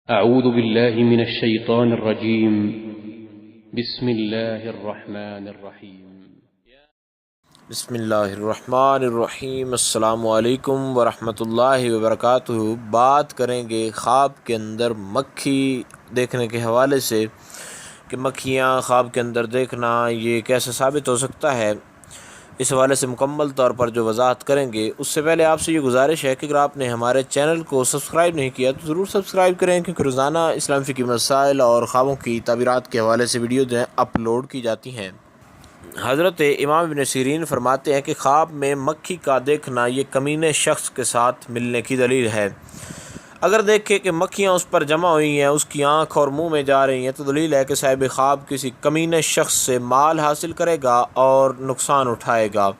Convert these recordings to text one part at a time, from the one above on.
أعوذ بالله من الشيطان الرجيم بسم الله الرحمن الرحيم بسم اللہ الرحمن الرحیم۔ السلام علیکم ورحمۃ اللہ وبرکاتہ۔ بات کریں گے خواب کے اندر مکھی دیکھنے کے حوالے سے کہ مکھیاں خواب کے اندر دیکھنا یہ کیسے ثابت ہو سکتا ہے، اس حوالے سے مکمل طور پر جو وضاحت کریں گے۔ اس سے پہلے آپ سے یہ گزارش ہے کہ اگر آپ نے ہمارے چینل کو سبسکرائب نہیں کیا تو ضرور سبسکرائب کریں، کیونکہ روزانہ اسلام فقہی مسائل اور خوابوں کی تعبیرات کے حوالے سے ویڈیو جو ہیں اپلوڈ کی جاتی ہیں۔ حضرت امام ابن سیرین فرماتے ہیں کہ خواب میں مکھی کا دیکھنا یہ کمینے شخص کے ساتھ ملنے کی دلیل ہے۔ اگر دیکھے کہ مکھیاں اس پر جمع ہوئی ہیں، اس کی آنکھ اور منہ میں جا رہی ہیں، تو دلیل ہے کہ صاحب خواب کسی کمینے شخص سے مال حاصل کرے گا اور نقصان اٹھائے گا۔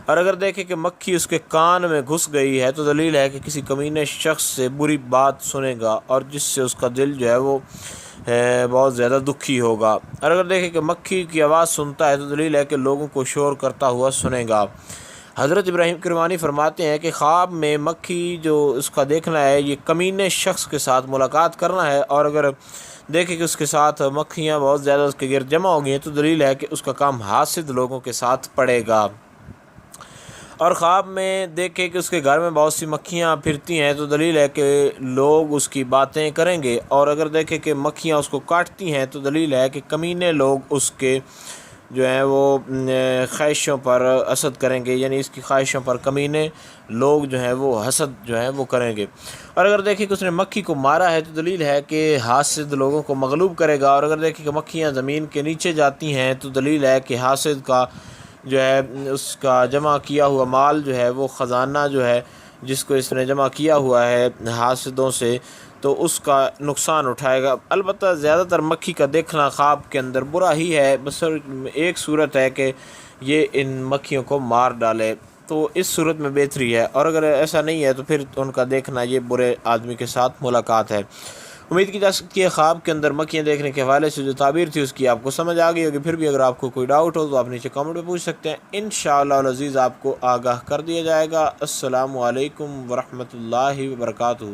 اور اگر دیکھے کہ مکھی اس کے کان میں گھس گئی ہے تو دلیل ہے کہ کسی کمینے شخص سے بری بات سنے گا اور جس سے اس کا دل جو ہے وہ بہت زیادہ دکھی ہوگا۔ اور اگر دیکھیں کہ مکھی کی آواز سنتا ہے تو دلیل ہے کہ لوگوں کو شور کرتا ہوا سنے گا۔ حضرت ابراہیم کرمانی فرماتے ہیں کہ خواب میں مکھی جو اس کا دیکھنا ہے یہ کمینے شخص کے ساتھ ملاقات کرنا ہے، اور اگر دیکھیں کہ اس کے ساتھ مکھیاں بہت زیادہ اس کے گرد جمع ہو گئی ہیں تو دلیل ہے کہ اس کا کام حاسد لوگوں کے ساتھ پڑے گا۔ اور خواب میں دیکھے کہ اس کے گھر میں بہت سی مکھیاں پھرتی ہیں تو دلیل ہے کہ لوگ اس کی باتیں کریں گے، اور اگر دیکھے کہ مکھیاں اس کو کاٹتی ہیں تو دلیل ہے کہ کمینے لوگ اس کے جو ہیں وہ خواہشوں پر حسد کریں گے، یعنی اس کی خواہشوں پر کمینے لوگ جو ہیں وہ حسد جو ہے وہ کریں گے۔ اور اگر دیکھیں کہ اس نے مکھی کو مارا ہے تو دلیل ہے کہ حاسد لوگوں کو مغلوب کرے گا، اور اگر دیکھیں کہ مکھیاں زمین کے نیچے جاتی ہیں تو دلیل ہے کہ حاسد کا جو ہے اس کا جمع کیا ہوا مال جو ہے وہ خزانہ جو ہے جس کو اس نے جمع کیا ہوا ہے حاسدوں سے، تو اس کا نقصان اٹھائے گا۔ البتہ زیادہ تر مکھی کا دیکھنا خواب کے اندر برا ہی ہے، بس ایک صورت ہے کہ یہ ان مکھیوں کو مار ڈالے، تو اس صورت میں بہتری ہے، اور اگر ایسا نہیں ہے تو پھر ان کا دیکھنا یہ برے آدمی کے ساتھ ملاقات ہے۔ امید کی جا سکتی ہے خواب کے اندر مکھیاں دیکھنے کے حوالے سے جو تعبیر تھی اس کی آپ کو سمجھ آ گئی ہوگی۔ پھر بھی اگر آپ کو کوئی ڈاؤٹ ہو تو آپ نیچے کامنٹ میں پوچھ سکتے ہیں، انشاءاللہ العزیز آپ کو آگاہ کر دیا جائے گا۔ السلام علیکم ورحمۃ اللہ وبرکاتہ۔